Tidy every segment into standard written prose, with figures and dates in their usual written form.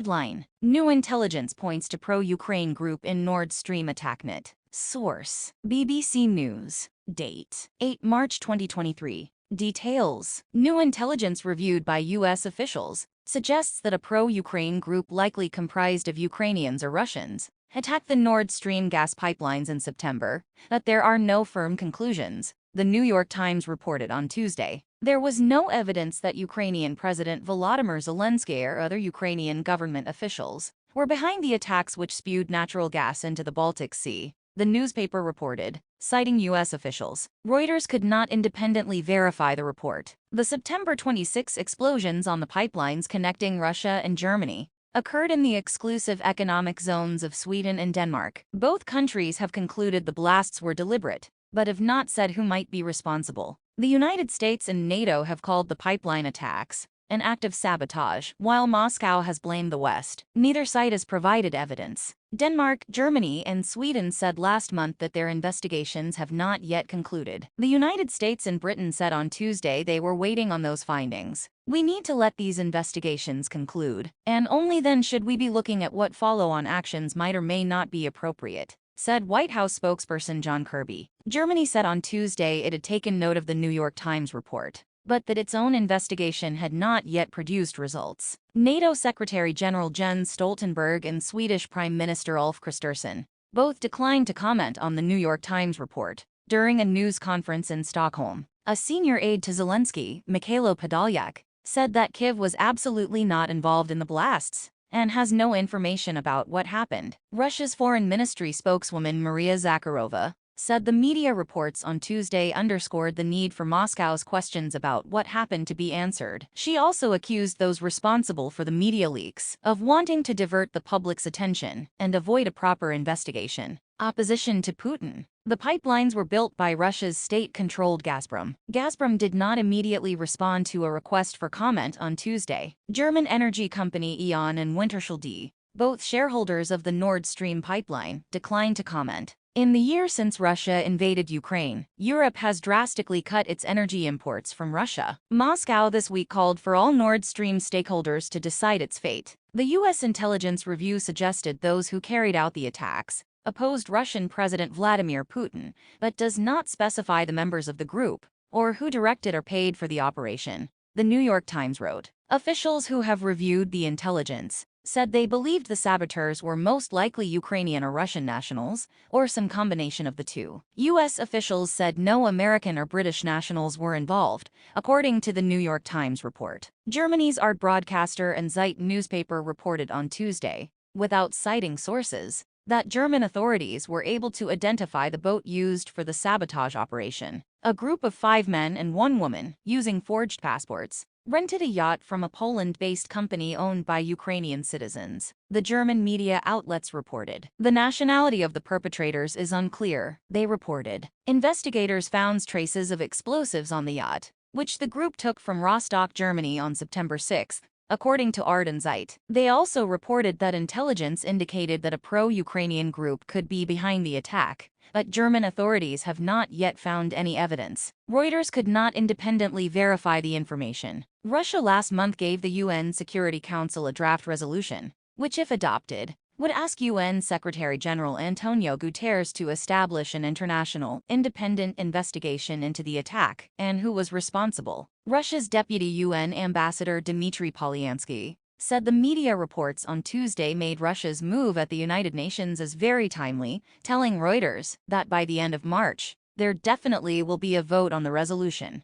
Headline: New intelligence points to pro-Ukraine group in Nord Stream attacknet. Source: BBC News. Date: 8 March 2023. Details: New intelligence reviewed by U.S. officials suggests that a pro-Ukraine group likely comprised of Ukrainians or Russians attacked the Nord Stream gas pipelines in September, but there are no firm conclusions, the New York Times reported on Tuesday. There was no evidence that Ukrainian President Volodymyr Zelensky or other Ukrainian government officials were behind the attacks which spewed natural gas into the Baltic Sea, the newspaper reported, citing U.S. officials. Reuters could not independently verify the report. The September 26 explosions on the pipelines connecting Russia and Germany occurred in the exclusive economic zones of Sweden and Denmark. Both countries have concluded the blasts were deliberate, but have not said who might be responsible. The United States and NATO have called the pipeline attacks an act of sabotage, while Moscow has blamed the West. Neither side has provided evidence. Denmark, Germany, and Sweden said last month that their investigations have not yet concluded. The United States and Britain said on Tuesday they were waiting on those findings. We need to let these investigations conclude, and only then should we be looking at what follow-on actions might or may not be appropriate, said White House spokesperson John Kirby. Germany said on Tuesday it had taken note of the New York Times report, but that its own investigation had not yet produced results. NATO Secretary General Jens Stoltenberg and Swedish Prime Minister Ulf Kristersson both declined to comment on the New York Times report. During a news conference in Stockholm, a senior aide to Zelensky, Mikhailo Podolyak, said that Kyiv was absolutely not involved in the blasts and has no information about what happened. Russia's Foreign Ministry spokeswoman Maria Zakharova said the media reports on Tuesday underscored the need for Moscow's questions about what happened to be answered. She also accused those responsible for the media leaks of wanting to divert the public's attention and avoid a proper investigation. Opposition to Putin. The pipelines were built by Russia's state-controlled Gazprom. Gazprom did not immediately respond to a request for comment on Tuesday. German energy company E.ON and Wintershall, both shareholders of the Nord Stream pipeline, declined to comment. In the year since Russia invaded Ukraine, Europe has drastically cut its energy imports from Russia. Moscow this week called for all Nord Stream stakeholders to decide its fate. The U.S. intelligence review suggested those who carried out the attacks opposed Russian President Vladimir Putin, but does not specify the members of the group or who directed or paid for the operation, the New York Times wrote. Officials who have reviewed the intelligence said they believed the saboteurs were most likely Ukrainian or Russian nationals, or some combination of the two. U.S. officials said no American or British nationals were involved, according to the New York Times report. Germany's art broadcaster and Zeit newspaper reported on Tuesday, without citing sources, that German authorities were able to identify the boat used for the sabotage operation. A group of 5 men and 1 woman, using forged passports, rented a yacht from a Poland-based company owned by Ukrainian citizens, the German media outlets reported. The nationality of the perpetrators is unclear, they reported. Investigators found traces of explosives on the yacht, which the group took from Rostock, Germany on September 6, according to Ard and Zeit. They also reported that intelligence indicated that a pro-Ukrainian group could be behind the attack, but German authorities have not yet found any evidence. Reuters could not independently verify the information. Russia last month gave the UN Security Council a draft resolution, which if adopted, would ask UN Secretary-General Antonio Guterres to establish an international, independent investigation into the attack and who was responsible. Russia's Deputy UN Ambassador Dmitry Polyansky said the media reports on Tuesday made Russia's move at the United Nations as very timely, telling Reuters that by the end of March, there definitely will be a vote on the resolution.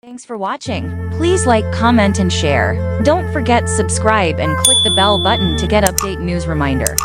Thanks for watching. Please like, comment, and share. Don't forget subscribe and click the bell button to get update news reminder.